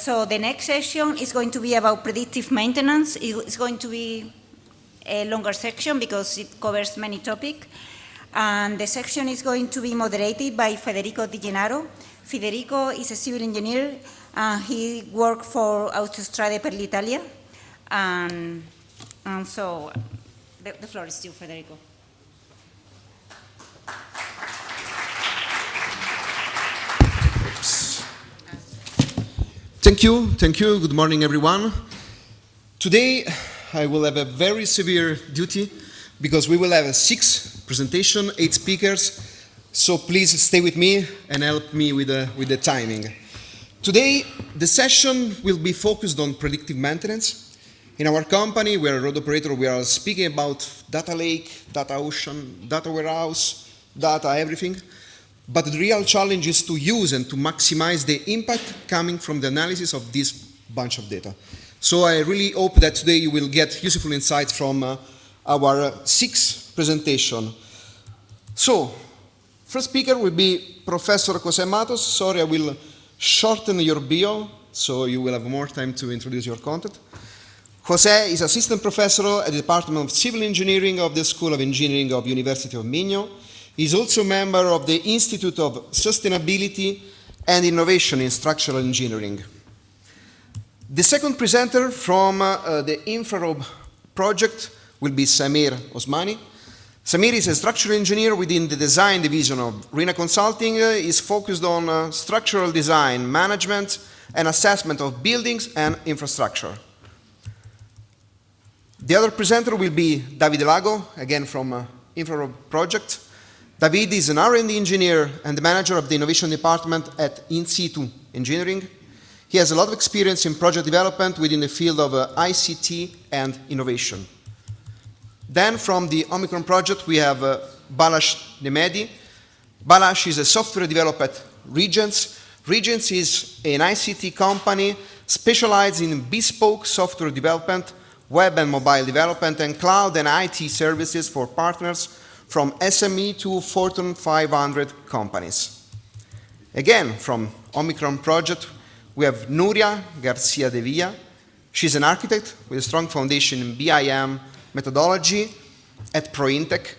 So the next session is going to be about predictive maintenance. It's going to be a longer section because it covers many topics. And the section is going to be moderated by Federico Di Gennaro. Federico is a civil engineer. He worked for Autostrade per l'Italia. And so the floor is to you, Federico. Thank you. Good morning, everyone. Today, I will have a very severe duty because we will have a 6 presentation, 8 speakers. So please stay with me and help me with the timing. Today, the session will be focused on predictive maintenance. In our company, we are a road operator. We are speaking about data lake, data ocean, data warehouse, data everything. But the real challenge is to use and to maximize the impact coming from the analysis of this bunch of data. So I really hope that today you will get useful insights from our 6 presentation. So, first speaker will be Professor José Matos. Sorry, I will shorten your bio, so you will have more time to introduce your content. José is assistant professor at the Department of Civil Engineering of the School of Engineering of University of Minho. He is also a member of the Institute of Sustainability and Innovation in Structural Engineering. The second presenter from the InfraROB project will be Samir Osmani. Samir is a structural engineer within the design division of RINA Consulting. He is focused on structural design, management, and assessment of buildings and infrastructure. The other presenter will be David Lago, again from InfraROB project. David is an R&D engineer and the manager of the innovation department at Insitu Engineering. He has a lot of experience in project development within the field of ICT and innovation. Then from the OMICRON project, we have Balázs Nemedi. Balázs is a software developer at Régens. Régens is an ICT company specialized in bespoke software development, web and mobile development, and cloud and IT services for partners from SME to Fortune 500 companies. Again, from OMICRON project, we have Nuria Garcia de Villa. She's an architect with a strong foundation in BIM methodology at Prointec.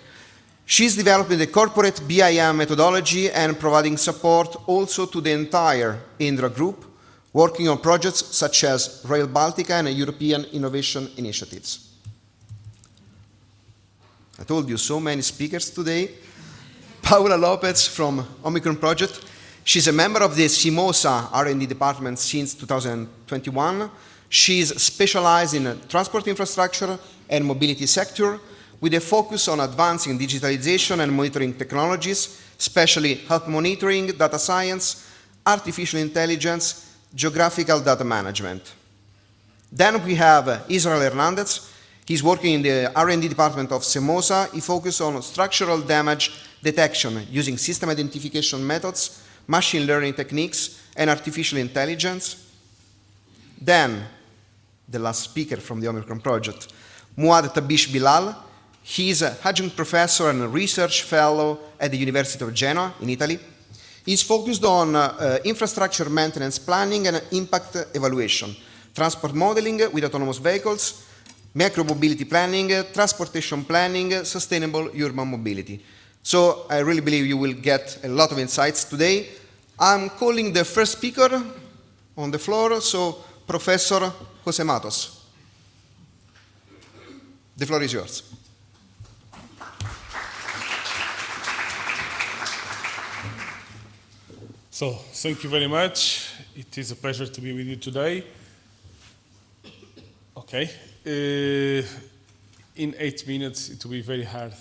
She's developing the corporate BIM methodology and providing support also to the entire Indra group, working on projects such as Rail Baltica and European innovation initiatives. I told you so many speakers today. Paula Lopez from OMICRON project. She's a member of the CIMOSA R&D department since 2021. She's specialized in transport infrastructure and mobility sector with a focus on advancing digitalization and monitoring technologies, especially health monitoring, data science, artificial intelligence, geographical data management. Then we have Israel Hernandez. He's working in the R&D department of CEMOSA. He focuses on structural damage detection using system identification methods, machine learning techniques, and artificial intelligence. Then, the last speaker from the OMICRON project, Muad Tabish Bilal. He's an adjunct professor and a research fellow at the University of Genoa in Italy. He's focused on infrastructure maintenance planning and impact evaluation, transport modeling with autonomous vehicles, micro-mobility planning, transportation planning, sustainable urban mobility. So I really believe you will get a lot of insights today. I'm calling the first speaker on the floor, so Professor José Matos. The floor is yours. So, thank you very much. It is a pleasure to be with you today. Okay. In 8 minutes, it will be very hard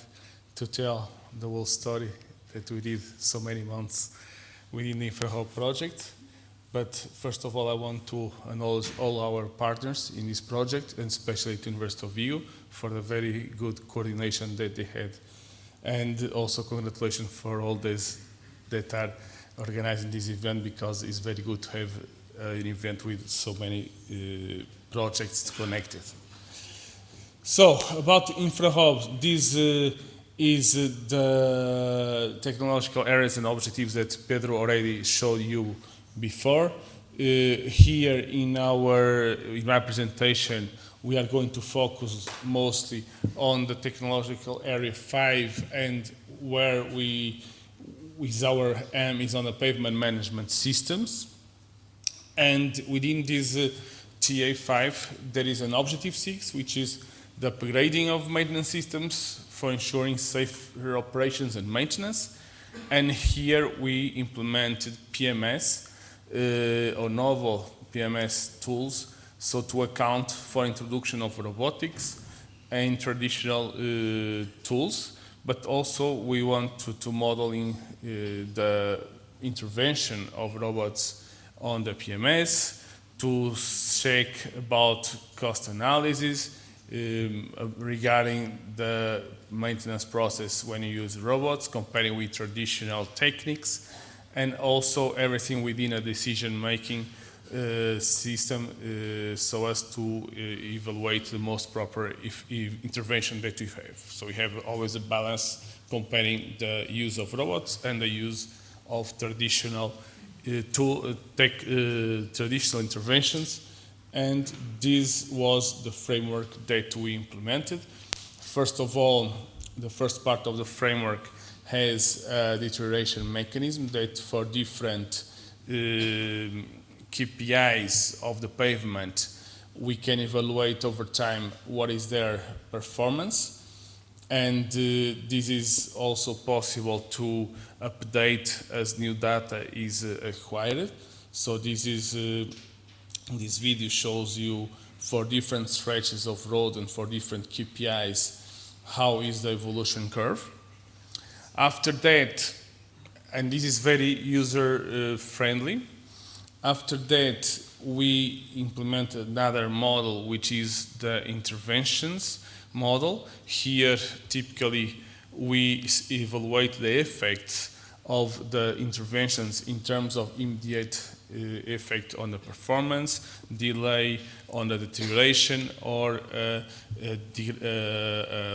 to tell the whole story that we did so many months within the InfraROB project. But first of all, I want to acknowledge all our partners in this project, and especially to University of Vigo for the very good coordination that they had. And also congratulations for all those that are organizing this event, because it's very good to have an event with so many projects connected. So, about InfraROB, this is the technological areas and objectives that Pedro already showed you before. Here in my presentation, we are going to focus mostly on the technological area 5 and where our aim is on the pavement management systems. And within this TA5, there is an objective 6, which is the upgrading of maintenance systems for ensuring safer operations and maintenance. And here we implemented PMS, or novel PMS tools, so to account for introduction of robotics and traditional tools, but also we want to model in the intervention of robots on the PMS, to check about cost analysis regarding the maintenance process when you use robots, comparing with traditional techniques, and also everything within a decision-making system so as to evaluate the most proper intervention that we have. So we have always a balance comparing the use of robots and the use of traditional traditional interventions, and this was the framework that we implemented. First of all, the first part of the framework has a deterioration mechanism that for different KPIs of the pavement, we can evaluate over time what is their performance. And this is also possible to update as new data is acquired. So this video shows you for different stretches of road and for different KPIs, how is the evolution curve. After that, and this is very user friendly, after that we implemented another model, which is the interventions model. Here, typically, we evaluate the effects of the interventions in terms of immediate effect on the performance, delay on the deterioration, or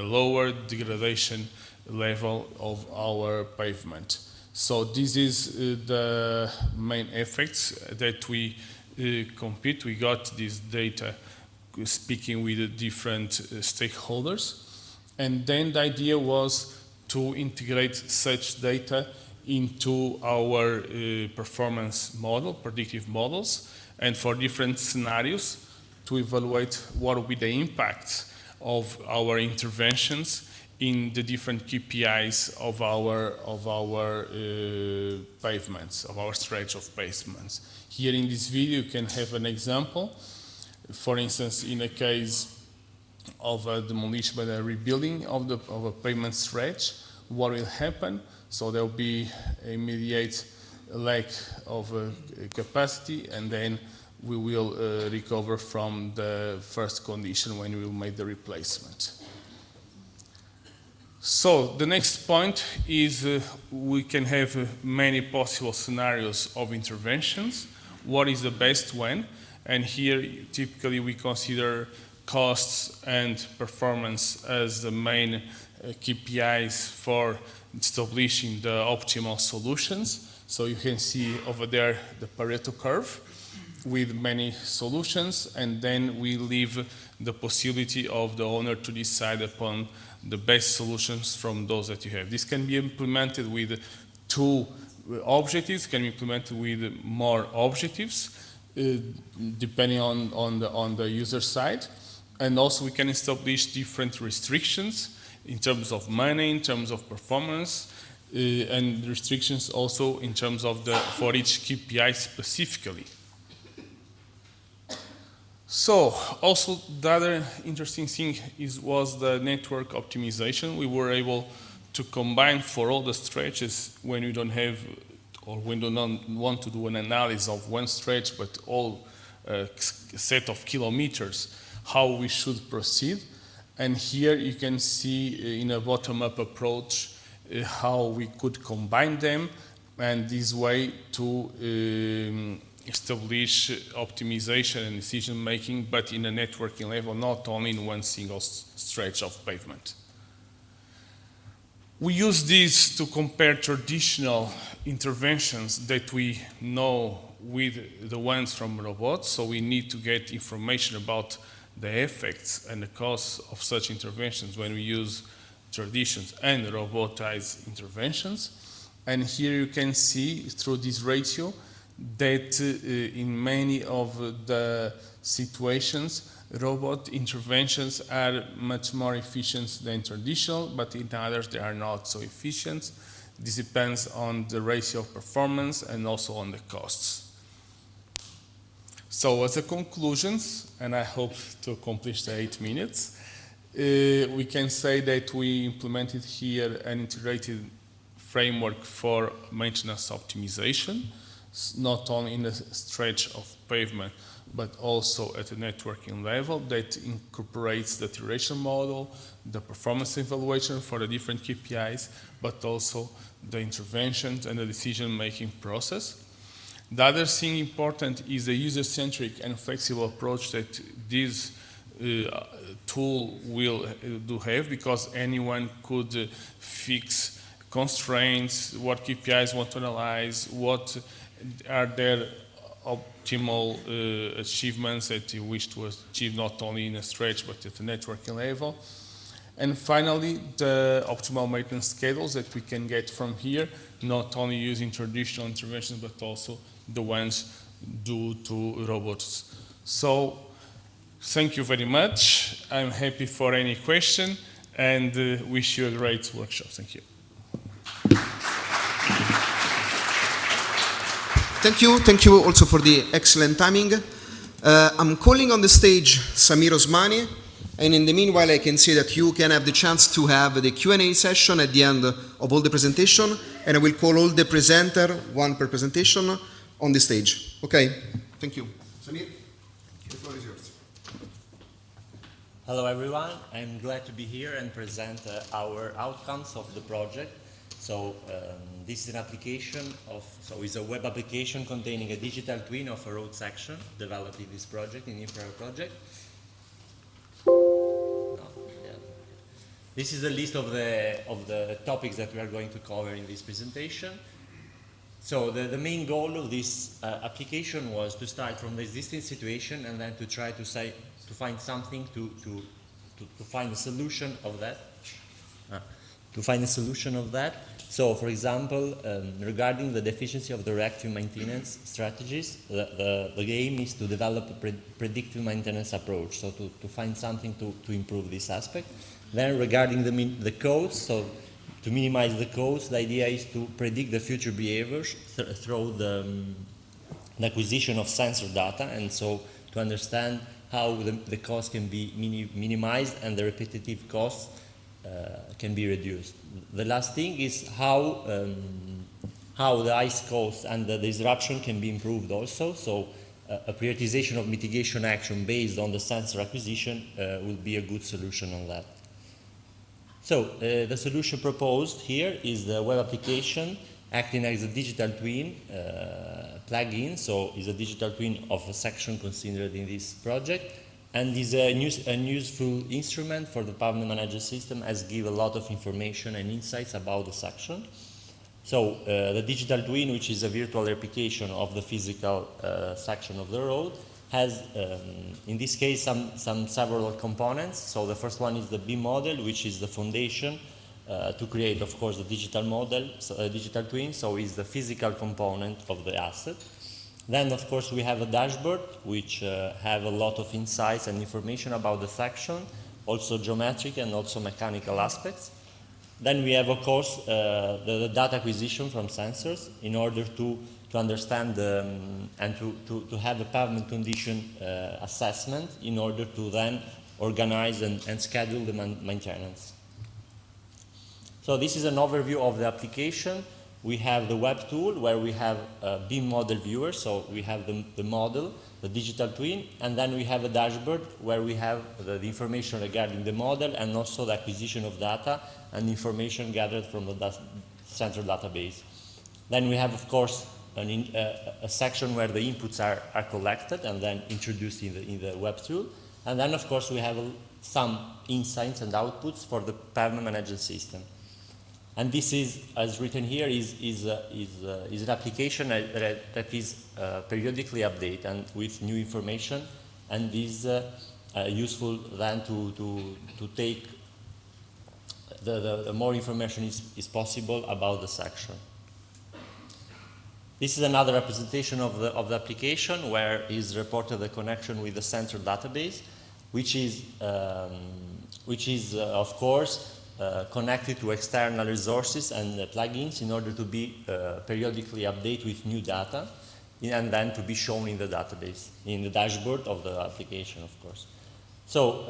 lower degradation level of our pavement. So this is the main effects that we compute. We got this data speaking with the different stakeholders. And then the idea was to integrate such data into our performance model, predictive models, and for different scenarios to evaluate what will be the impact of our interventions in the different KPIs of our pavements, of our stretch of pavements. Here in this video, you can have an example. For instance, in a case of a demolition but a rebuilding of a pavement stretch, what will happen? So there will be immediate lack of capacity, and then we will recover from the first condition when we will make the replacement. So the next point is we can have many possible scenarios of interventions. What is the best when? And here, typically, we consider costs and performance as the main KPIs for establishing the optimal solutions. So you can see over there the Pareto curve with many solutions, and then we leave the possibility of the owner to decide upon the best solutions from those that you have. This can be implemented with 2 objectives, can be implemented with more objectives, depending on the user side. And also we can establish different restrictions in terms of money, in terms of performance, and restrictions also in terms of for each KPI specifically. So, also the other interesting thing was the network optimization. We were able to combine for all the stretches when we don't have, or when we don't want to do an analysis of one stretch, but all set of kilometers, how we should proceed. And here you can see in a bottom-up approach how we could combine them, and this way to establish optimization and decision-making, but in a networking level, not only in one single stretch of pavement. We use this to compare traditional interventions that we know with the ones from robots, so we need to get information about the effects and the costs of such interventions when we use traditions and robotized interventions. And here you can see through this ratio that in many of the situations, robot interventions are much more efficient than traditional, but in others they are not so efficient. This depends on the ratio of performance and also on the costs. So as a conclusions, and I hope to accomplish the 8 minutes, we can say that we implemented here an integrated framework for maintenance optimization, not only in the stretch of pavement, but also at the networking level that incorporates the iteration model, the performance evaluation for the different KPIs, but also the interventions and the decision-making process. The other thing important is the user-centric and flexible approach that this tool will have, because anyone could fix constraints, what KPIs want to analyze, what are their optimal achievements that you wish to achieve not only in a stretch but at the networking level. And finally, the optimal maintenance schedules that we can get from here, not only using traditional interventions but also the ones due to robots. So thank you very much. I'm happy for any question and wish you a great workshop. Thank you. Thank you also for the excellent timing. I'm calling on the stage Samir Osmani, and in the meanwhile I can see that you can have the chance to have the Q&A session at the end of all the presentation, and I will call all the presenter, one per presentation, on the stage. Okay? Thank you. Samir, the floor is yours. Hello everyone, I'm glad to be here and present our outcomes of the project. So this is an application it's a web application containing a digital twin of a road section developed in this project, in InfraROB project. This is a list of the topics that we are going to cover in this presentation. So the main goal of this application was to start from the existing situation and then to try to find something to find a solution of that. So, for example, regarding the deficiency of the reactive maintenance strategies, the aim is to develop a predictive maintenance approach, so to find something to improve this aspect. Then regarding the codes, so to minimize the codes, the idea is to predict the future behaviors through the acquisition of sensor data, and so to understand how the cost can be minimized and the repetitive costs can be reduced. The last thing is how the ice cost and the disruption can be improved also. So a prioritization of mitigation action based on the sensor acquisition will be a good solution on that. So the solution proposed here is the web application acting as a digital twin plugin. So it's a digital twin of a section considered in this project, and is an useful instrument for the pavement management system, as give a lot of information and insights about the section. So the digital twin, which is a virtual replication of the physical section of the road, has in this case several components. So the first one is the BIM model, which is the foundation to create, of course, the digital model, digital twin. So it's the physical component of the asset. Then, of course, we have a dashboard, which have a lot of insights and information about the section, also geometric and also mechanical aspects. Then we have, of course, the data acquisition from sensors in order to understand and to have a pavement condition assessment in order to then organize and schedule the maintenance. So this is an overview of the application. We have the web tool where we have a BIM model viewer, so we have the model, the digital twin, and then we have a dashboard where we have the information regarding the model and also the acquisition of data and information gathered from the central database. Then we have, of course, a section where the inputs are collected and then introduced in the web tool. And then, of course, we have some insights and outputs for the pavement management system. And this is, as written here, is an application that is periodically updated and with new information, and is useful then to take the more information is possible about the section. This is another representation of the application where is reported the connection with the central database, which is of course connected to external resources and plugins in order to be periodically updated with new data and then to be shown in the database, in the dashboard of the application, of course. So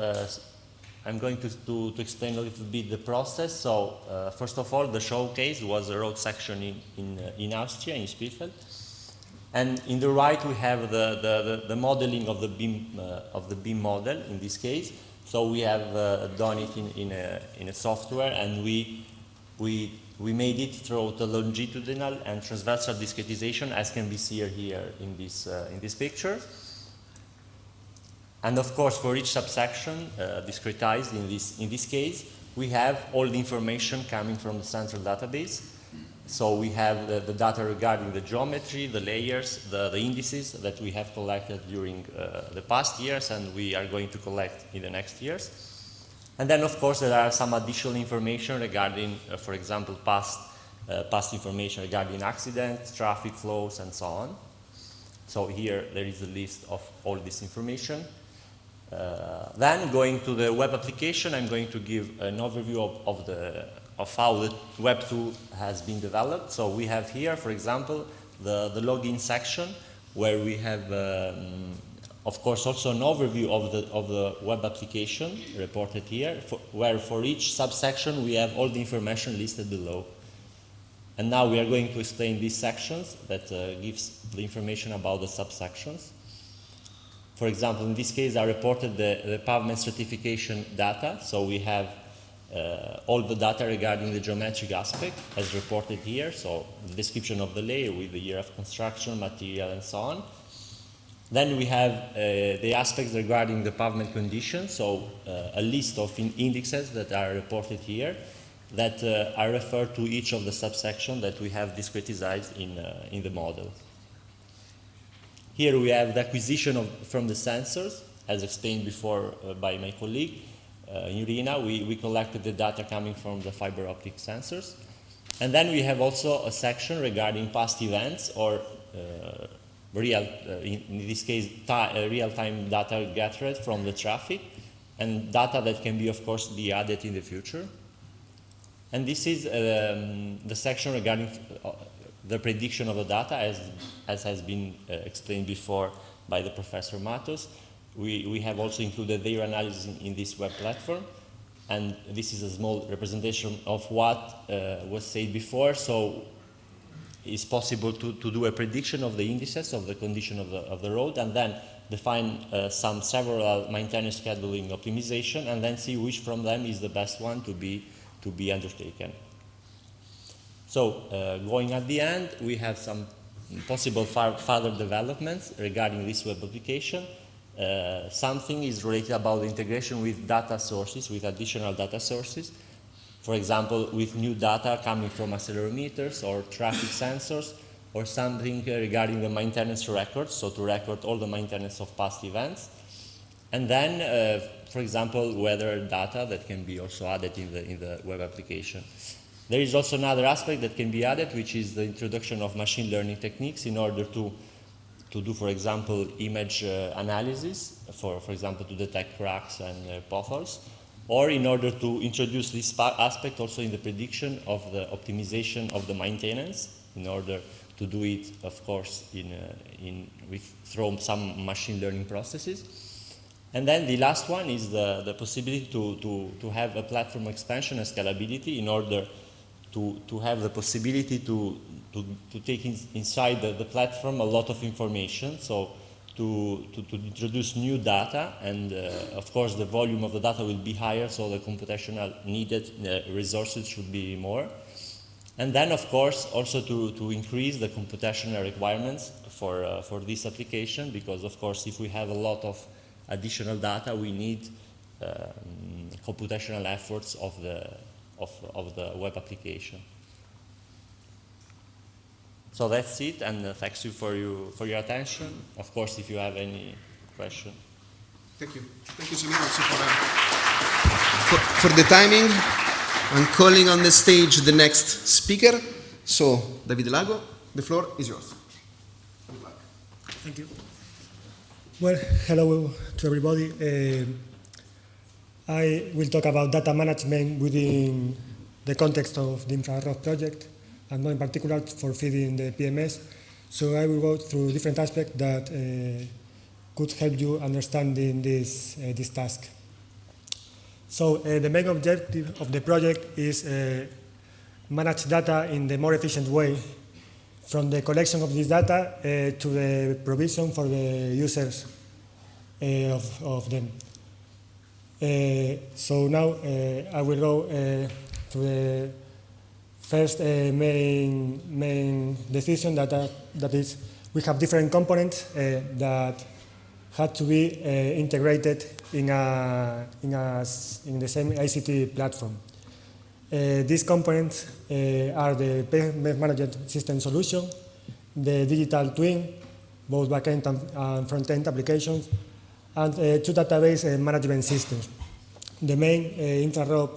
I'm going to explain a little bit the process. So first of all, the showcase was a road section in Austria, in Spielfeld. And in the right, we have the modeling of the beam model in this case. So we have done it in a software, and we made it through the longitudinal and transversal discretization, as can be seen here in this picture. And of course, for each subsection discretized in this case, we have all the information coming from the central database. So we have the data regarding the geometry, the layers, the indices that we have collected during the past years and we are going to collect in the next years. And then, of course, there are some additional information regarding, for example, past information regarding accidents, traffic flows, and so on. So here there is a list of all this information. Then, going to the web application, I'm going to give an overview of how the Web 2 has been developed. So we have here, for example, the login section, where we have, of course, also an overview of the web application reported here, where for each subsection we have all the information listed below. And now we are going to explain these sections that gives the information about the subsections. For example, in this case, I reported the pavement certification data. So we have all the data regarding the geometric aspect as reported here, so the description of the layer with the year of construction, material, and so on. Then we have the aspects regarding the pavement condition, so a list of indexes that are reported here that are referred to each of the subsections that we have discretized in the model. Here we have the acquisition from the sensors, as explained before by my colleague. In RINA, we collected the data coming from the fiber optic sensors. And then we have also a section regarding past events or in this case, real-time data gathered from the traffic and data that can be, of course, be added in the future. And this is the section regarding the prediction of the data, as has been explained before by the Professor Matos. We have also included their analysis in this web platform, and this is a small representation of what was said before. So it's possible to do a prediction of the indices of the condition of the road, and then define several maintenance scheduling optimization, and then see which from them is the best one to be undertaken. So going at the end, we have some possible further developments regarding this web application. Something is related about the integration with data sources, with additional data sources. For example, with new data coming from accelerometers or traffic sensors, or something regarding the maintenance records, so to record all the maintenance of past events. And then, for example, weather data that can be also added in the web application. There is also another aspect that can be added, which is the introduction of machine learning techniques in order to do, for example, image analysis, for example, to detect cracks and potholes, or in order to introduce this aspect also in the prediction of the optimization of the maintenance, in order to do it, of course, through some machine learning processes. And then the last one is the possibility to have a platform expansion and scalability in order to have the possibility to take inside the platform a lot of information, so to introduce new data, and of course the volume of the data will be higher, so the computational needed resources should be more. And then, of course, also to increase the computational requirements for this application, because, of course, if we have a lot of additional data, we need computational efforts of of the web application. So that's it, and thanks you for your attention. Of course, if you have any question. Thank you. Thank you, Gennaro, also for the timing. I'm calling on the stage the next speaker. So, David Lago, the floor is yours. Thank you. Well, hello to everybody. I will talk about data management within the context of the InfraROB project, and more in particular for feeding the PMS. So I will go through different aspects that could help you understanding this task. So the main objective of the project is manage data in the more efficient way, from the collection of this data to the provision for the users of them. So now I will go to the first main decision that is we have different components that had to be integrated in the same ICT platform. These components are the pavement management system solution, the digital twin, both backend and front-end applications, and two database management systems. The main InfraROB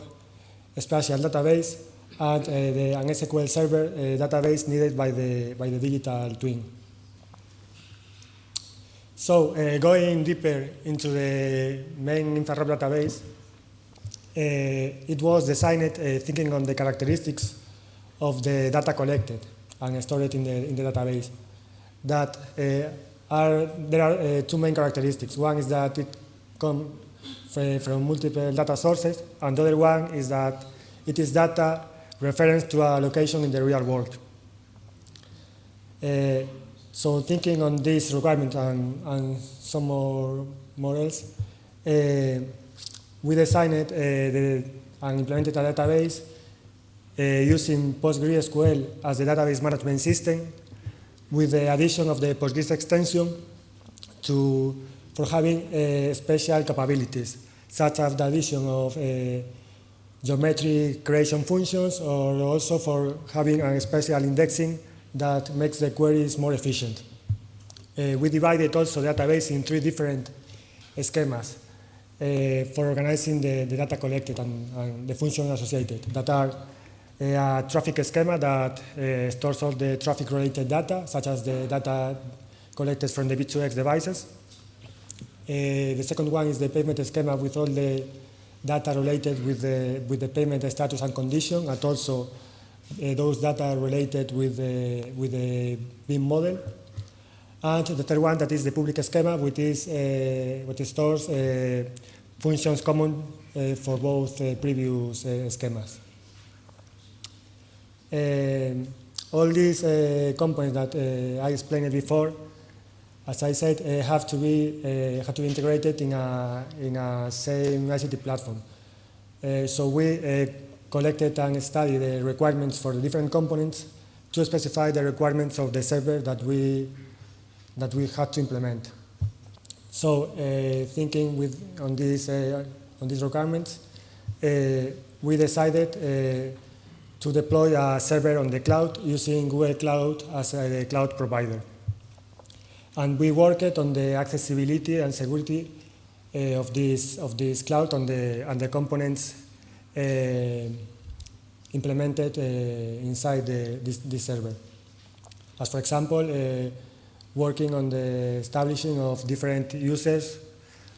spatial database and an SQL Server database needed by the digital twin. So going deeper into the main InfraROB database, it was designed thinking on the characteristics of the data collected and stored in the database. That there are two main characteristics. One is that it comes from multiple data sources, and the other one is that it is data reference to a location in the real world. So thinking on this requirement and some more else, we designed and implemented a database using PostgreSQL as the database management system, with the addition of the Postgres extension for having special capabilities, such as the addition of geometric creation functions, or also for having a special indexing that makes the queries more efficient. We divided also the database in three different schemas for organizing the data collected and the functions associated, that are a traffic schema that stores all the traffic-related data, such as the data collected from the V2X devices. The second one is the payment schema with all the data related with the payment status and condition, and also those data related with the BIM model. And the third one, that is the public schema, which stores functions common for both previous schemas. All these components that I explained before, as I said, have to be integrated in a same ICT platform. So we collected and studied the requirements for the different components to specify the requirements of the server that we had to implement. So thinking on these requirements, we decided to deploy a server on the cloud using Google Cloud as a cloud provider. And we worked on the accessibility and security of this cloud and the components implemented inside this server. As for example, working on the establishing of different users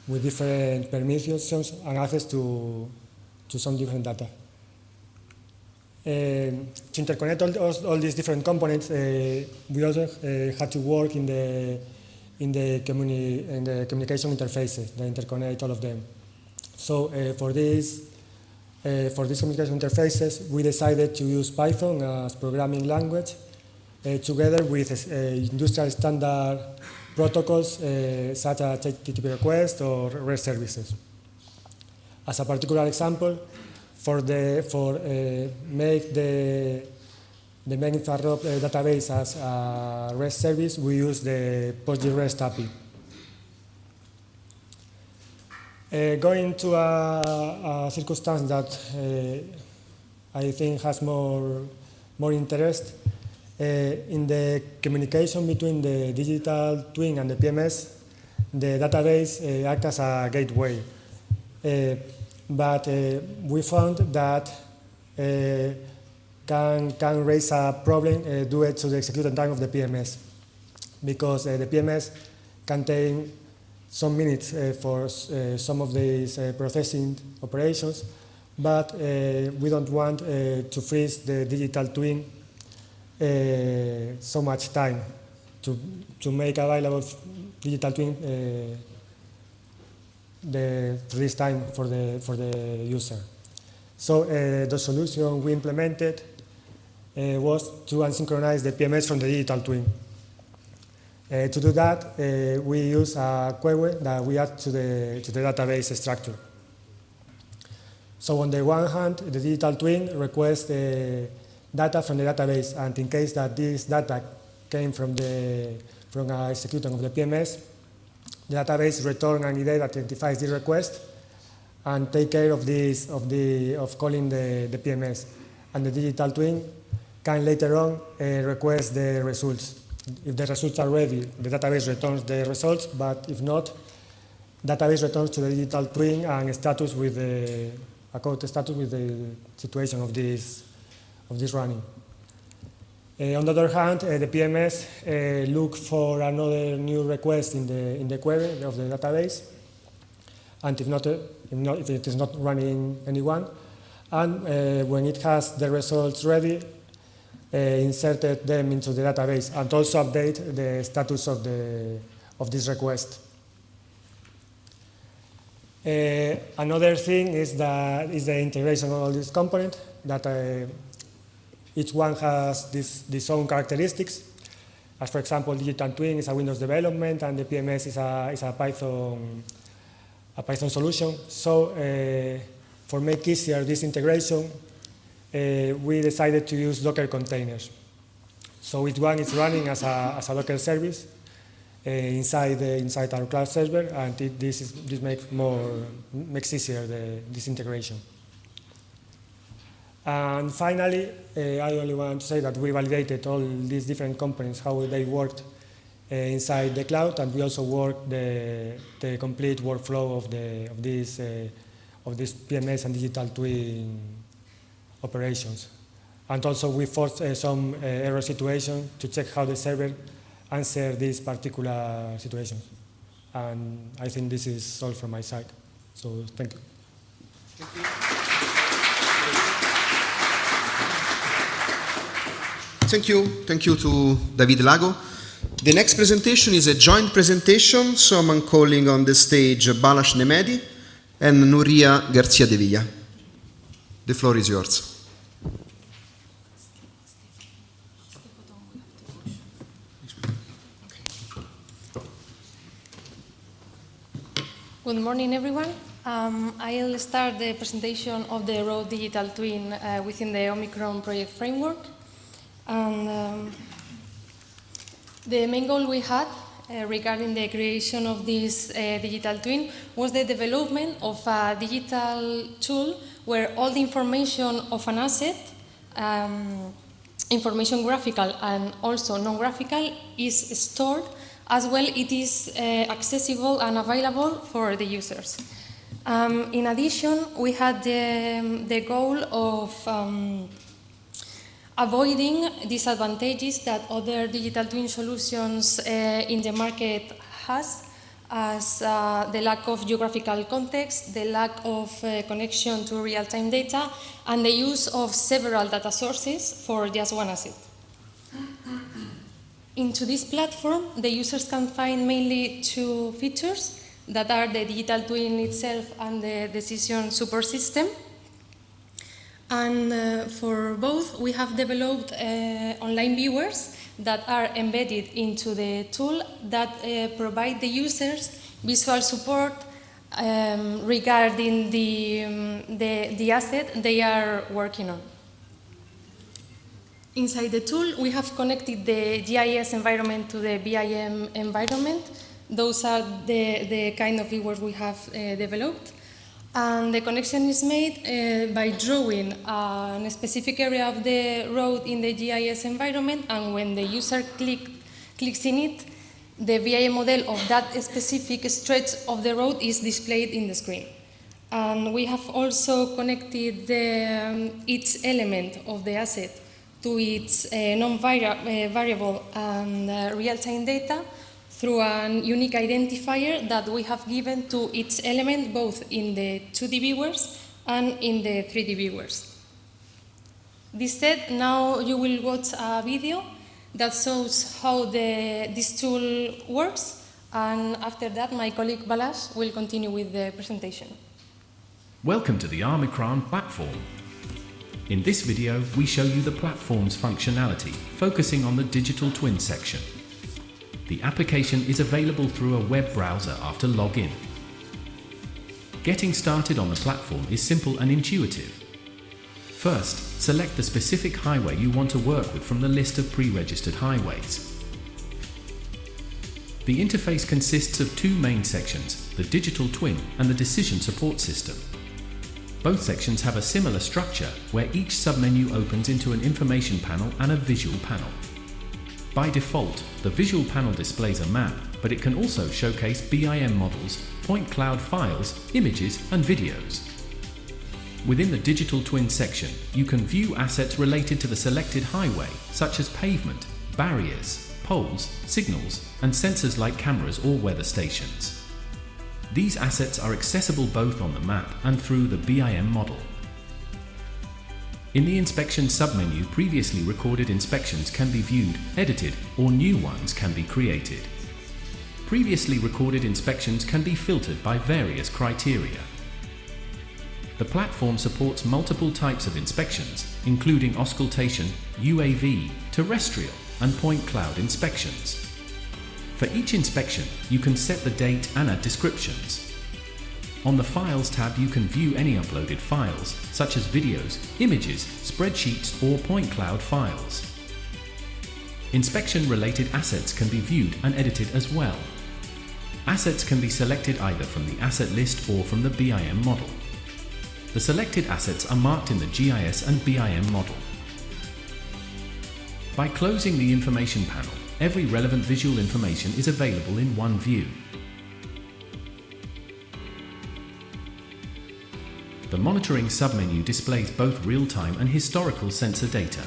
with different permissions and access to some different data. To interconnect all these different components, we also had to work in the communication interfaces that interconnect all of them. So for these communication interfaces, we decided to use Python as programming language, together with industrial standard protocols such as HTTP request or REST services. As a particular example, for make the main InfraROB database as a REST service, we use the PostgreSQL API. Going to a circumstance that I think has more interest in the communication between the digital twin and the PMS. The database acts as a gateway, but we found that can raise a problem due to the execution time of the PMS, because the PMS can take some minutes for some of these processing operations, but we don't want to freeze the digital twin so much time to make available digital twin this time for the user. So the solution we implemented was to asynchronize the PMS from the digital twin. To do that, we use a query that we add to the database structure. So on the one hand, the digital twin requests data from the database, and in case that this data came from an execution of the PMS, the database returns an ID that identifies the request and take care of this of calling the PMS. And the digital twin can later on request the results. If the results are ready, the database returns the results, but if not, database returns to the digital twin and status with a code status with the situation of this running. On the other hand, the PMS look for another new request in the query of the database, and if it is not running anyone, and when it has the results ready, inserted them into the database and also update the status of this request. Another thing is the integration of all these components, that each one has this own characteristics. As for example, digital twin is a Windows development, and the PMS is a Python solution. So for make easier this integration, we decided to use Docker containers. So each one is running as a Docker service inside our cloud server, and this makes easier this integration. And finally, I only want to say that we validated all these different components, how they worked inside the cloud, and we also worked the complete workflow of this PMS and digital twin operations. And also we forced some error situation to check how the server answered these particular situations. And I think this is all from my side. So thank you. Thank you. Thank you to David Lago. The next presentation is a joint presentation, so I'm calling on the stage Balázs Nemedi and Nuria Garcia de Villa. The floor is yours. Good morning, everyone. I'll start the presentation of the raw digital twin within the OMICRON project framework. And the main goal we had regarding the creation of this digital twin was the development of a digital tool where all the information of an asset, information graphical and also non-graphical, is stored, as well it is accessible and available for the users. In addition, we had the goal of avoiding disadvantages that other digital twin solutions in the market has, as the lack of geographical context, the lack of connection to real-time data, and the use of several data sources for just one asset. Into this platform, the users can find mainly two features that are the digital twin itself and the decision support system. And for both, we have developed online viewers that are embedded into the tool that provide the users visual support regarding the asset they are working on. Inside the tool, we have connected the GIS environment to the BIM environment. Those are the kind of viewers we have developed. And the connection is made by drawing a specific area of the road in the GIS environment, and when the user clicks in it, the VIM model of that specific stretch of the road is displayed in the screen. And we have also connected each element of the asset to its non-variable and real-time data through a unique identifier that we have given to each element both in the 2D viewers and in the 3D viewers. This said, now you will watch a video that shows how this tool works, and after that my colleague Balázs will continue with the presentation. Welcome to the OMICRON platform. In this video, we show you the platform's functionality, focusing on the digital twin section. The application is available through a web browser after login. Getting started on the platform is simple and intuitive. First, select the specific highway you want to work with from the list of pre-registered highways. The interface consists of two main sections, the digital twin and the decision support system. Both sections have a similar structure, where each submenu opens into an information panel and a visual panel. By default, the visual panel displays a map, but it can also showcase BIM models, point cloud files, images, and videos. Within the digital twin section, you can view assets related to the selected highway, such as pavement, barriers, poles, signals, and sensors like cameras or weather stations. These assets are accessible both on the map and through the BIM model. In the inspection submenu, previously recorded inspections can be viewed, edited, or new ones can be created. Previously recorded inspections can be filtered by various criteria. The platform supports multiple types of inspections, including auscultation, UAV, terrestrial, and point cloud inspections. For each inspection, you can set the date and add descriptions. On the Files tab, you can view any uploaded files, such as videos, images, spreadsheets, or point cloud files. Inspection-related assets can be viewed and edited as well. Assets can be selected either from the asset list or from the BIM model. The selected assets are marked in the GIS and BIM model. By closing the information panel, every relevant visual information is available in one view. The monitoring submenu displays both real-time and historical sensor data.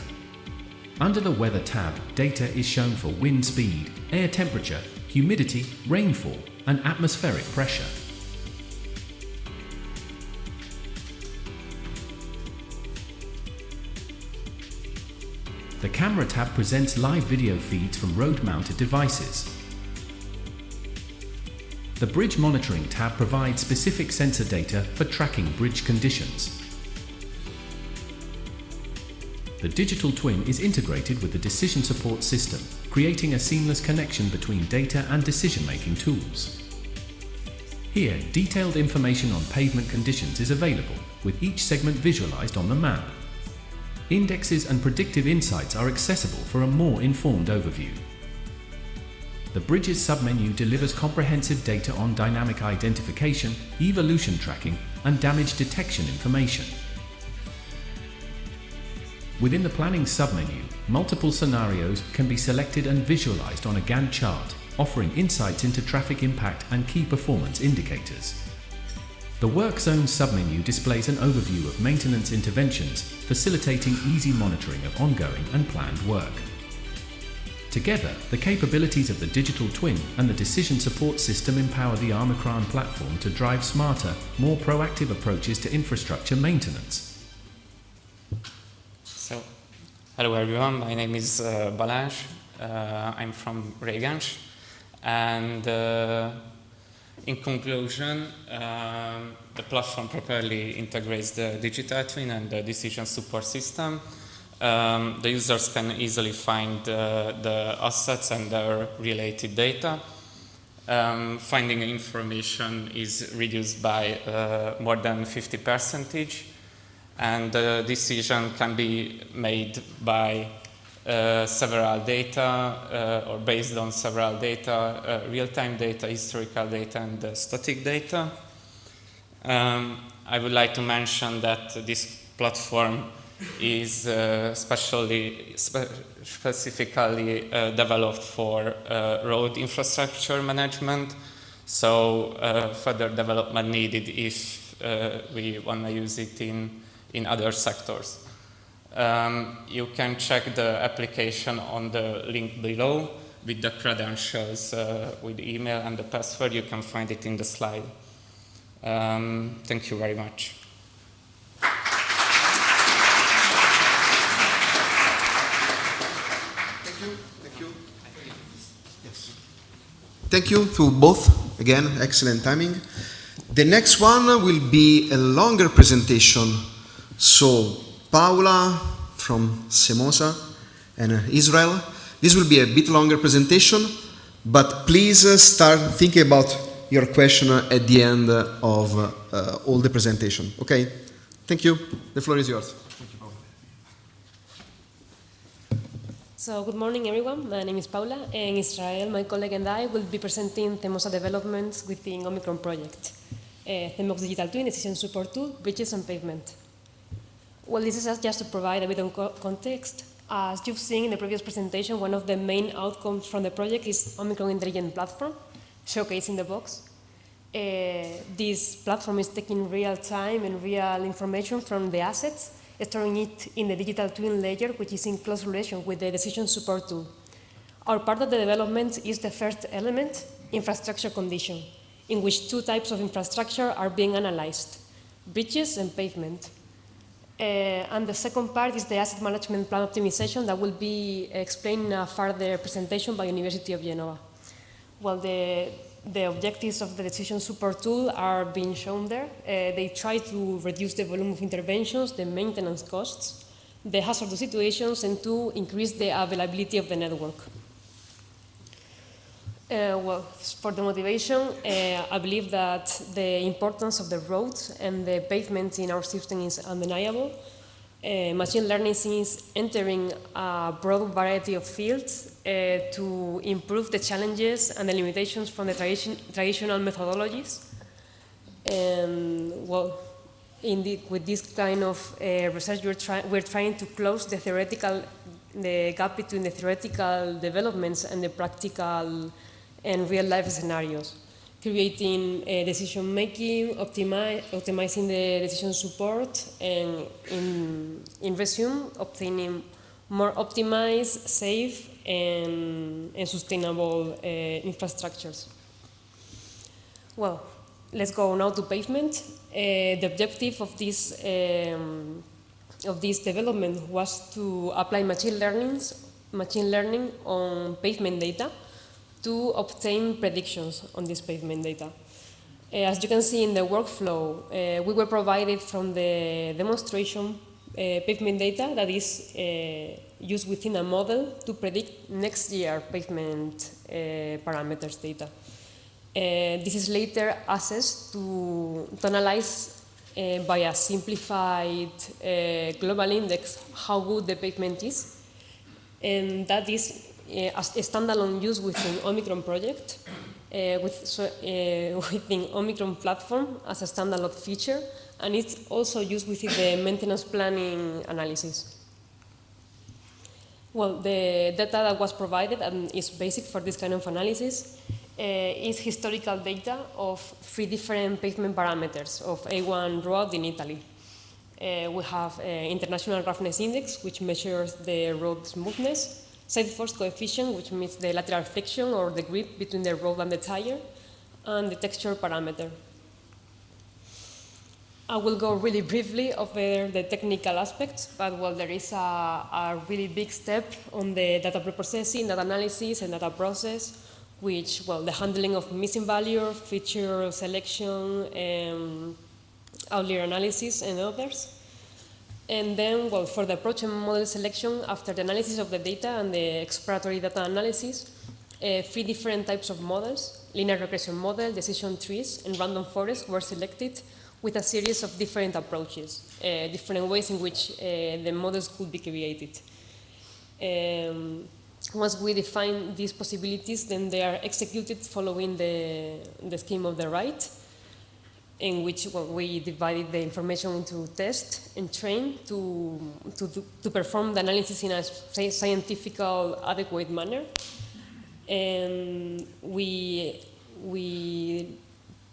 Under the Weather tab, data is shown for wind speed, air temperature, humidity, rainfall, and atmospheric pressure. The Camera tab presents live video feeds from road-mounted devices. The Bridge Monitoring tab provides specific sensor data for tracking bridge conditions. The digital twin is integrated with the decision support system, creating a seamless connection between data and decision-making tools. Here, detailed information on pavement conditions is available, with each segment visualized on the map. Indexes and predictive insights are accessible for a more informed overview. The Bridges submenu delivers comprehensive data on dynamic identification, evolution tracking, and damage detection information. Within the Planning submenu, multiple scenarios can be selected and visualized on a Gantt chart, offering insights into traffic impact and key performance indicators. The Work Zone submenu displays an overview of maintenance interventions, facilitating easy monitoring of ongoing and planned work. Together, the capabilities of the digital twin and the decision support system empower the OMICRON platform to drive smarter, more proactive approaches to infrastructure maintenance. So, hello everyone, my name is Balázs. I'm from Régens, and in conclusion, the platform properly integrates the digital twin and the decision support system. The users can easily find the assets and their related data. Finding information is reduced by more than 50%, and the decision can be made by several data or based on several data, real-time data, historical data, and static data. I would like to mention that this platform is specifically developed for road infrastructure management, so further development needed if we want to use it in other sectors. You can check the application on the link below with the credentials, with the email and the password. You can find it in the slide. Thank you very much. Thank you. Yes. Thank you to both. Again, excellent timing. The next one will be a longer presentation. So, Paula from CEMOSA and Israel. This will be a bit longer presentation, but please start thinking about your question at the end of all the presentation. Okay? Thank you. The floor is yours. Thank you, Paula. So, good morning, everyone. My name is Paula. In Israel, my colleague and I will be presenting CEMOSA developments within OMICRON project. CEMOSA Digital Twin, Decision Support Tool, Bridges and Pavement. Well, this is just to provide a bit of context. As you've seen in the previous presentation, one of the main outcomes from the project is OMICRON Intelligent Platform, showcased in the box. This platform is taking real-time and real information from the assets, storing it in the digital twin layer, which is in close relation with the decision support tool. Our part of the development is the first element, infrastructure condition, in which two types of infrastructure are being analyzed, bridges and pavement. And the second part is the asset management plan optimization that will be explained in a further presentation by University of Genoa. Well, the objectives of the decision support tool are being shown there. They try to reduce the volume of interventions, the maintenance costs, the hazardous situations, and to increase the availability of the network. Well, for the motivation, I believe that the importance of the roads and the pavement in our system is undeniable. Machine learning is entering a broad variety of fields to improve the challenges and the limitations from the traditional methodologies. And well, with this kind of research, we're trying to close the gap between the theoretical developments and the practical and real-life scenarios, creating decision-making, optimizing the decision support, and in resume, obtaining more optimized, safe, and sustainable infrastructures. Well, let's go now to pavement. The objective of this development was to apply machine learning on pavement data to obtain predictions on this pavement data. As you can see in the workflow, we were provided from the demonstration pavement data that is used within a model to predict next year pavement parameters data. This is later assessed to analyze by a simplified global index how good the pavement is, and that is a standalone use within OMICRON project, within OMICRON platform as a standalone feature, and it's also used within the maintenance planning analysis. Well, the data that was provided and is basic for this kind of analysis is historical data of 3 different pavement parameters of A1 road in Italy. We have International Roughness Index, which measures the road smoothness, side force coefficient, which means the lateral friction or the grip between the road and the tire, and the texture parameter. I will go really briefly over the technical aspects, but well, there is a really big step on the data preprocessing, data analysis, and data process, which, well, the handling of missing value, feature selection, outlier analysis, and others. And then, well, for the approach and model selection, after the analysis of the data and the exploratory data analysis, 3 different types of models, linear regression model, decision trees, and random forest were selected with a series of different approaches, different ways in which the models could be created. Once we define these possibilities, then they are executed following the scheme of the right. in which we divided the information into test and train to perform the analysis in a scientific, adequate manner. And we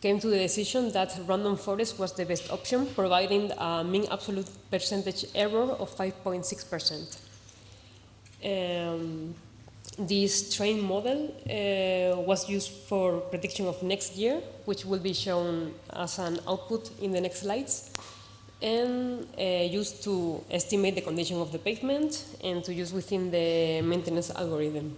came to the decision that random forest was the best option, providing a mean absolute percentage error of 5.6%. This train model was used for prediction of next year, which will be shown as an output in the next slides, and used to estimate the condition of the pavement and to use within the maintenance algorithm.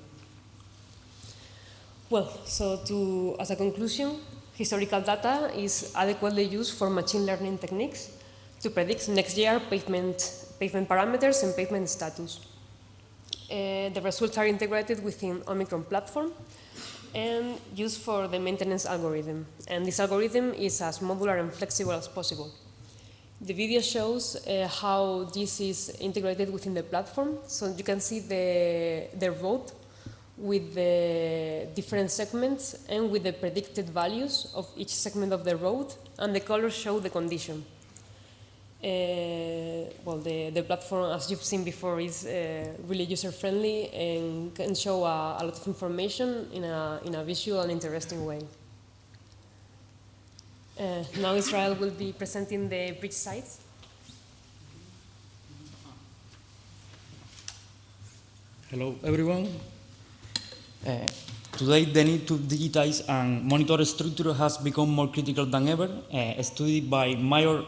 Well, so as a conclusion, historical data is adequately used for machine learning techniques to predict next year pavement parameters and pavement status. The results are integrated within OMICRON platform and used for the maintenance algorithm. And this algorithm is as modular and flexible as possible. The video shows how this is integrated within the platform. So you can see the road with the different segments and with the predicted values of each segment of the road, and the colors show the condition. Well, the platform, as you've seen before, is really user-friendly and can show a lot of information in a visual and interesting way. Now Israel will be presenting the bridge sites. Hello, everyone. Today, the need to digitize and monitor structure has become more critical than ever. A study by major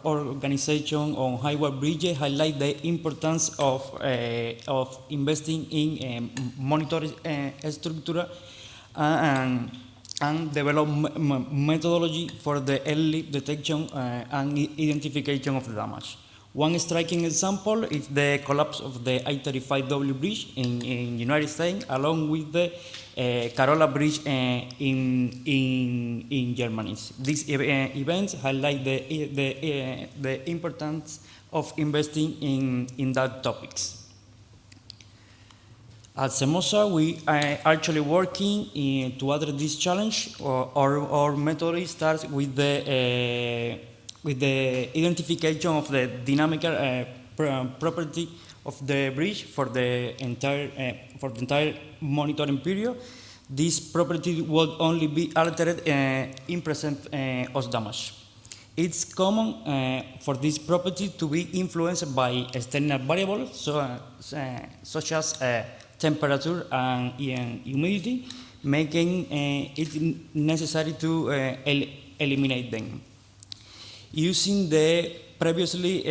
organization on highway bridges highlight the importance of investing in monitoring structure and develop methodology for the early detection and identification of the damage. One striking example is the collapse of the I-35W bridge in United States, along with the Carola Bridge in Germany. These events highlight the importance of investing in that topics. At CEMOSA, we are actually working to address this challenge. Our method starts with the identification of the dynamical property of the bridge for the entire monitoring period. This property will only be altered in presence of damage. It's common for this property to be influenced by external variables such as temperature and humidity, making it necessary to eliminate them. Using the previously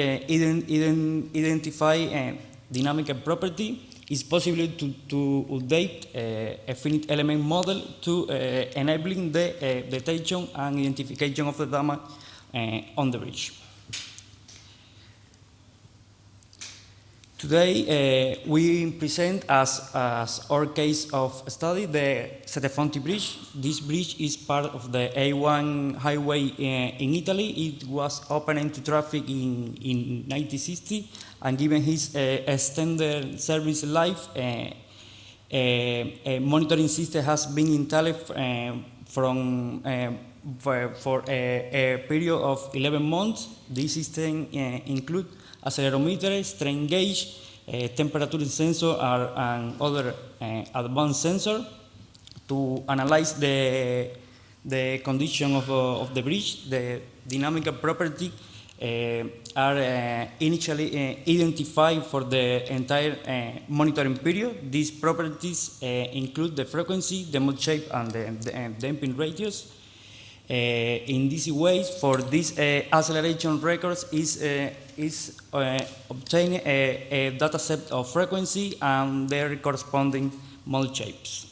identified dynamical property, it's possible to update a finite element model to enabling the detection and identification of the damage on the bridge. Today, we present as our case of study the Setefonti Bridge. This bridge is part of the A1 highway in Italy. It was opened to traffic in 1960, and given his extended service life, a monitoring system has been installed for a period of 11 months. This system includes accelerometer, strain gauge, temperature sensor, and other advanced sensor to analyze the condition of the bridge. The dynamical property are initially identified for the entire monitoring period. These properties include the frequency, the mode shape, and the damping radius. In this way, for this acceleration records is obtaining a data set of frequency and their corresponding mode shapes.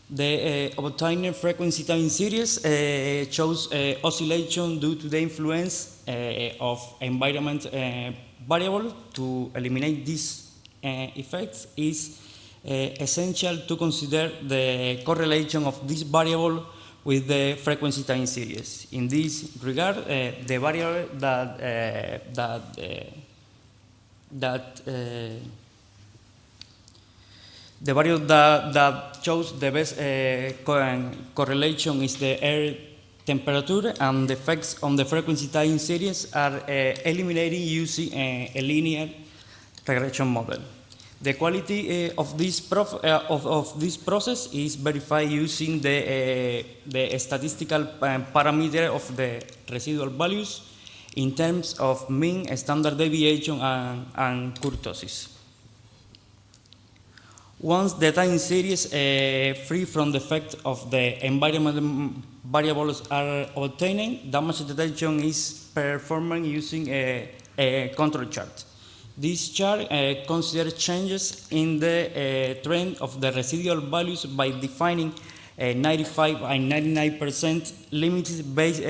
The obtained frequency time series shows oscillation due to the influence of environment variable. To eliminate these effects is essential to consider the correlation of this variable with the frequency time series. In this regard, the variable The variable that shows the best correlation is the air temperature, and the effects on the frequency time series are eliminated using a linear regression model. The quality of this process is verified using the statistical parameter of the residual values in terms of mean, standard deviation, and kurtosis. Once the time series free from the effect of the environment variables are obtained, damage detection is performed using a control chart. This chart considers changes in the trend of the residual values by defining 95 and 99% limits based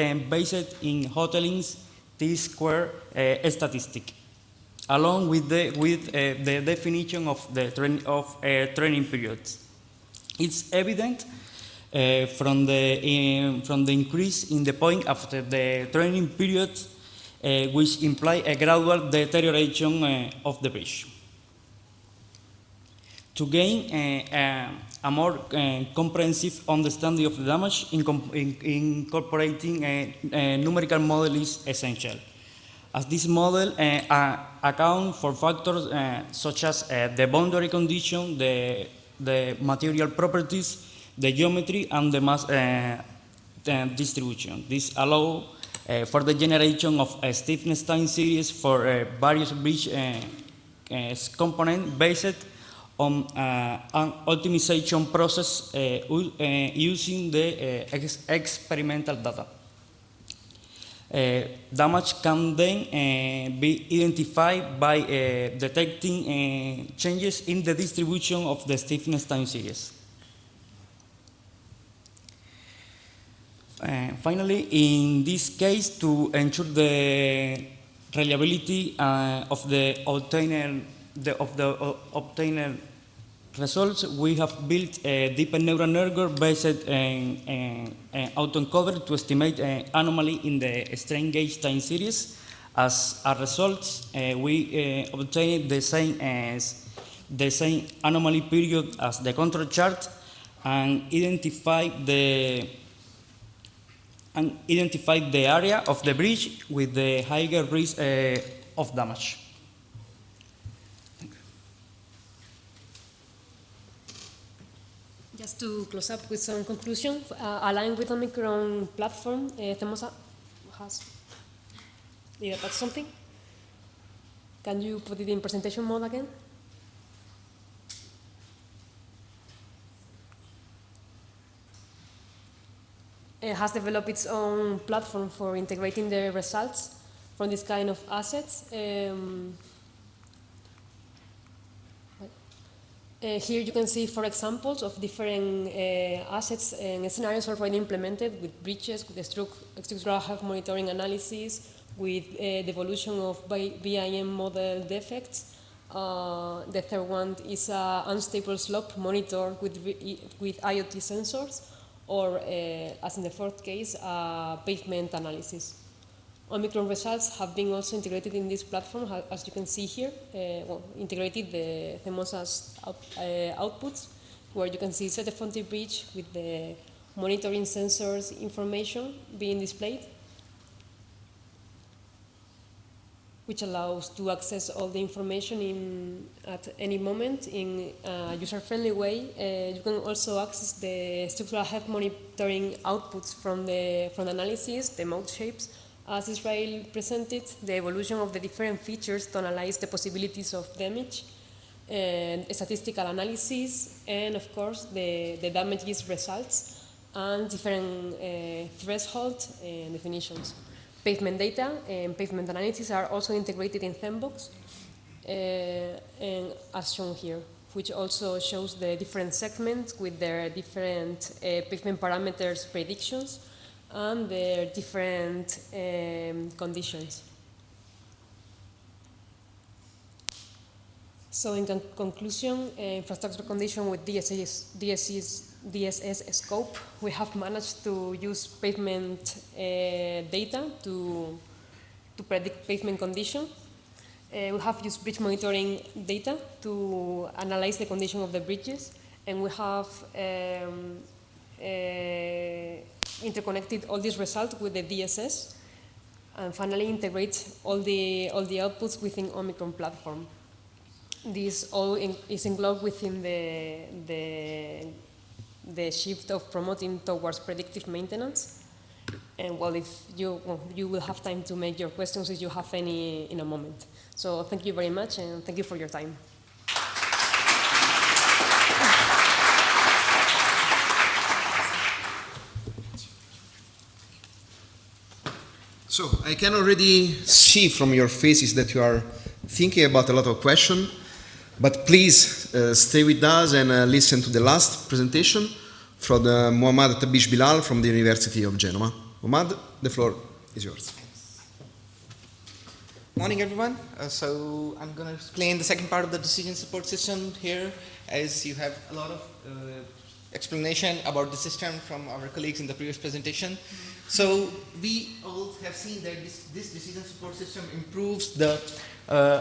in Hoteling's T-square statistic, along with the definition of the training periods. It's evident from the increase in the point after the training period, which imply a gradual deterioration of the bridge. To gain a more comprehensive understanding of the damage, incorporating a numerical model is essential, as this model accounts for factors such as the boundary condition, the material properties, the geometry, and the mass distribution. This allows for the generation of a stiffness time series for various bridge components based on an optimization process using the experimental data. Damage can then be identified by detecting changes in the distribution of the stiffness time series. Finally, in this case, to ensure the reliability of the obtained results, we have built a deep neural network based on autoencoder to estimate anomaly in the strain gauge time series. As a result, we obtained the same anomaly period as the control chart and identified the area of the bridge with the higher risk of damage. Just to close up with some conclusion, aligned with OMICRON platform, CEMOSA has attached something. Can you put it in presentation mode again? It has developed its own platform for integrating the results from this kind of assets. Here you can see 4 examples of different assets and scenarios already implemented with bridges, with the structural health monitoring analysis, with the evolution of BIM model defects. The third one is an unstable slope monitor with IoT sensors, or as in the fourth case, pavement analysis. OMICRON results have been also integrated in this platform, as you can see here. Integrated the CEMOSA's outputs, where you can see Sette-Fonti bridge with the monitoring sensors information being displayed, which allows to access all the information at any moment in a user-friendly way. You can also access the structural health monitoring outputs from the analysis, the mode shapes, as Israel presented, the evolution of the different features to analyze the possibilities of damage, and statistical analysis, and of course the damages results and different thresholds and definitions. Pavement data and pavement analysis are also integrated in CEMBOX, and as shown here, which also shows the different segments with their different pavement parameters predictions and their different conditions. So in conclusion, infrastructure condition with DSS scope, we have managed to use pavement data to predict pavement condition. We have used bridge monitoring data to analyze the condition of the bridges, and we have interconnected all these results with the DSS, and finally integrate all the outputs within OMICRON platform. This all is englobed within the shift of promoting towards predictive maintenance. And well, if you will have time to make your questions if you have any in a moment. So thank you very much, and thank you for your time. So I can already see from your faces that you are thinking about a lot of questions, but please stay with us and listen to the last presentation from Mohammad Tabish Bilal from the University of Genoa. Mohammad, the floor is yours. Morning, everyone. So I'm going to explain the second part of the decision support system here, as you have a lot of explanation about the system from our colleagues in the previous presentation. So we all have seen that this decision support system improves the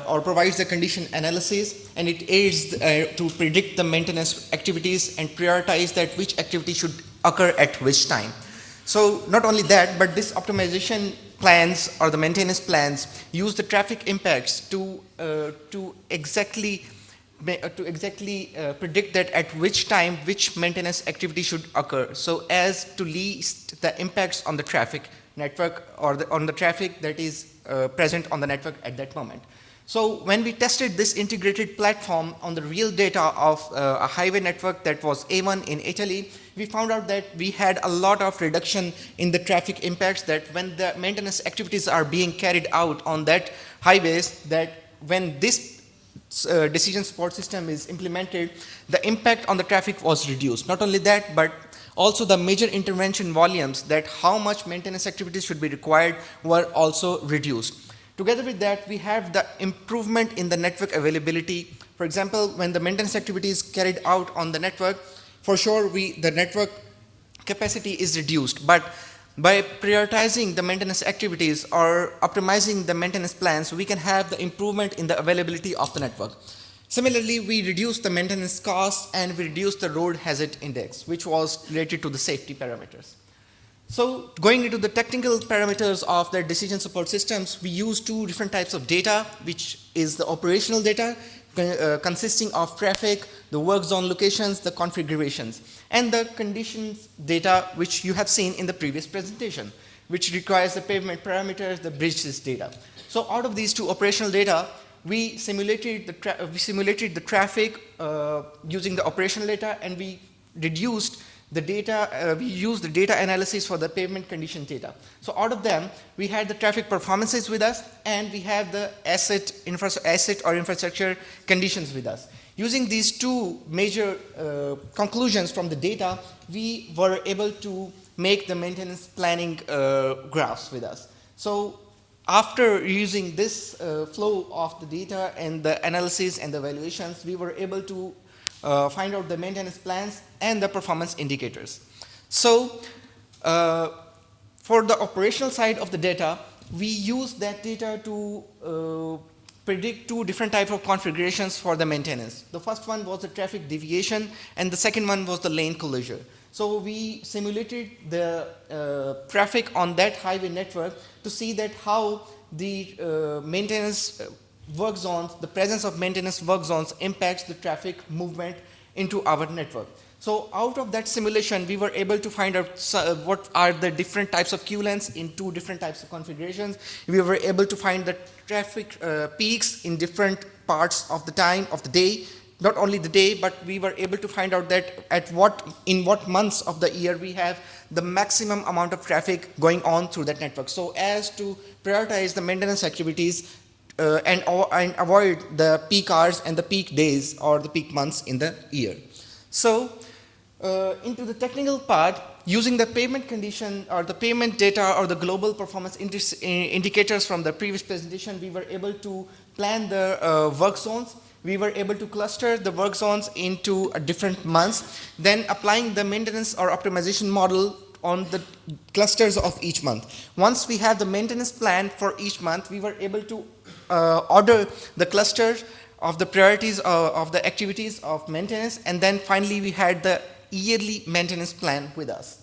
or provides the condition analysis, and it aids to predict the maintenance activities and prioritize that which activity should occur at which time. So not only that, but this optimization plans or the maintenance plans use the traffic impacts to exactly predict that at which time which maintenance activity should occur, so as to least the impacts on the traffic network or on the traffic that is present on the network at that moment. So when we tested this integrated platform on the real data of a highway network that was A1 in Italy, we found out that we had a lot of reduction in the traffic impacts, that when the maintenance activities are being carried out on that highways, that when this decision support system is implemented, the impact on the traffic was reduced. Not only that, but also the major intervention volumes, that how much maintenance activities should be required, were also reduced. Together with that, we have the improvement in the network availability. For example, when the maintenance activity is carried out on the network, for sure the network capacity is reduced, but by prioritizing the maintenance activities or optimizing the maintenance plans, we can have the improvement in the availability of the network. Similarly, we reduce the maintenance costs and we reduce the road hazard index, which was related to the safety parameters. So going into the technical parameters of the decision support systems, we use two different types of data, which is the operational data consisting of traffic, the work zone locations, the configurations, and the conditions data, which you have seen in the previous presentation, which requires the pavement parameters, the bridges data. So out of these two operational data, we simulated the traffic using the operational data, and we reduced the data, we used the data analysis for the pavement condition data. So out of them, we had the traffic performances with us, and we have the asset or infrastructure conditions with us. Using these two major conclusions from the data, we were able to make the maintenance planning graphs with us. So after using this flow of the data and the analysis and the evaluations, we were able to find out the maintenance plans and the performance indicators. So for the operational side of the data, we use that data to predict two different types of configurations for the maintenance. The first one was the traffic deviation, and the second one was the lane closure. So we simulated the traffic on that highway network to see that how the maintenance work zones, the presence of maintenance work zones impacts the traffic movement into our network. So out of that simulation, we were able to find out what are the different types of queue lengths in two different types of configurations. We were able to find the traffic peaks in different parts of the time of the day, not only the day, but we were able to find out that in what months of the year we have the maximum amount of traffic going on through that network, so as to prioritize the maintenance activities and avoid the peak hours and the peak days or the peak months in the year. So into the technical part, using the pavement condition or the pavement data or the global performance indicators from the previous presentation, we were able to plan the work zones. We were able to cluster the work zones into different months, then applying the maintenance or optimization model on the clusters of each month. Once we have the maintenance plan for each month, we were able to order the clusters of the priorities of the activities of maintenance, and then finally we had the yearly maintenance plan with us.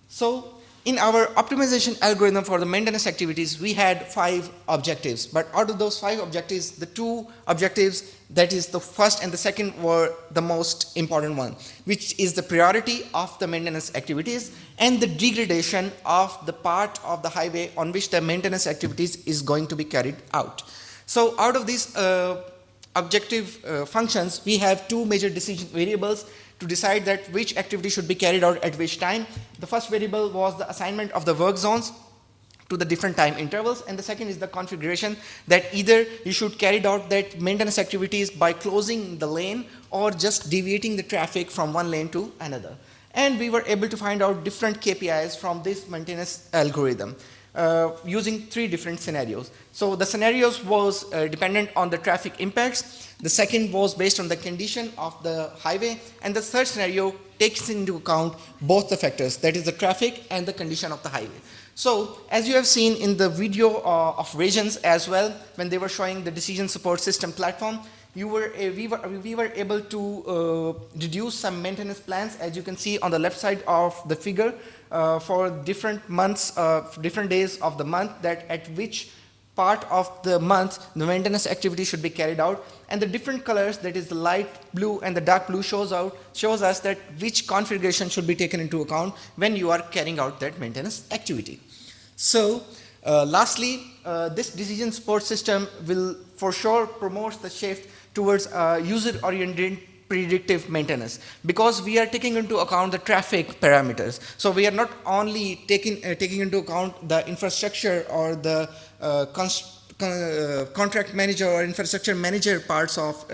So in our optimization algorithm for the maintenance activities, we had 5 objectives, but out of those 5 objectives, the 2 objectives, that is the first and the second, were the most important one, which is the priority of the maintenance activities and the degradation of the part of the highway on which the maintenance activities is going to be carried out. So out of these objective functions, we have 2 major decision variables to decide that which activity should be carried out at which time. The first variable was the assignment of the work zones to the different time intervals, and the second is the configuration, that either you should carry out that maintenance activities by closing the lane or just deviating the traffic from one lane to another. And we were able to find out different KPIs from this maintenance algorithm using 3 different scenarios. So the scenarios was dependent on the traffic impacts, the second was based on the condition of the highway, and the third scenario takes into account both the factors, that is the traffic and the condition of the highway. So as you have seen in the video of Régens as well, when they were showing the decision support system platform, we were able to reduce some maintenance plans, as you can see on the left side of the figure, for different months, different days of the month, that at which part of the month the maintenance activity should be carried out, and the different colors, that is the light blue and the dark blue, shows us that which configuration should be taken into account when you are carrying out that maintenance activity. So lastly, this decision support system will for sure promote the shift towards user-oriented predictive maintenance, because we are taking into account the traffic parameters. So we are not only taking into account the infrastructure or the contract manager or infrastructure manager parts of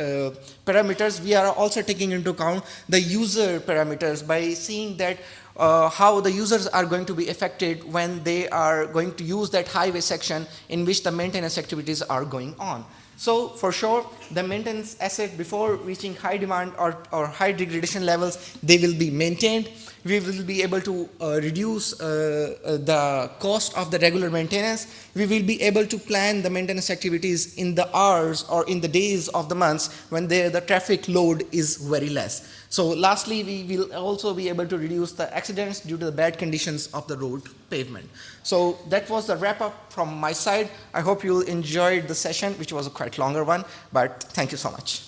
parameters, we are also taking into account the user parameters by seeing that how the users are going to be affected when they are going to use that highway section in which the maintenance activities are going on. So for sure, the maintenance asset, before reaching high demand or high degradation levels, they will be maintained. We will be able to reduce the cost of the regular maintenance. We will be able to plan the maintenance activities in the hours or in the days of the months when the traffic load is very less. So lastly, we will also be able to reduce the accidents due to the bad conditions of the road pavement. So that was the wrap up from my side. I hope you'll enjoy the session, which was a quite longer one, but thank you so much.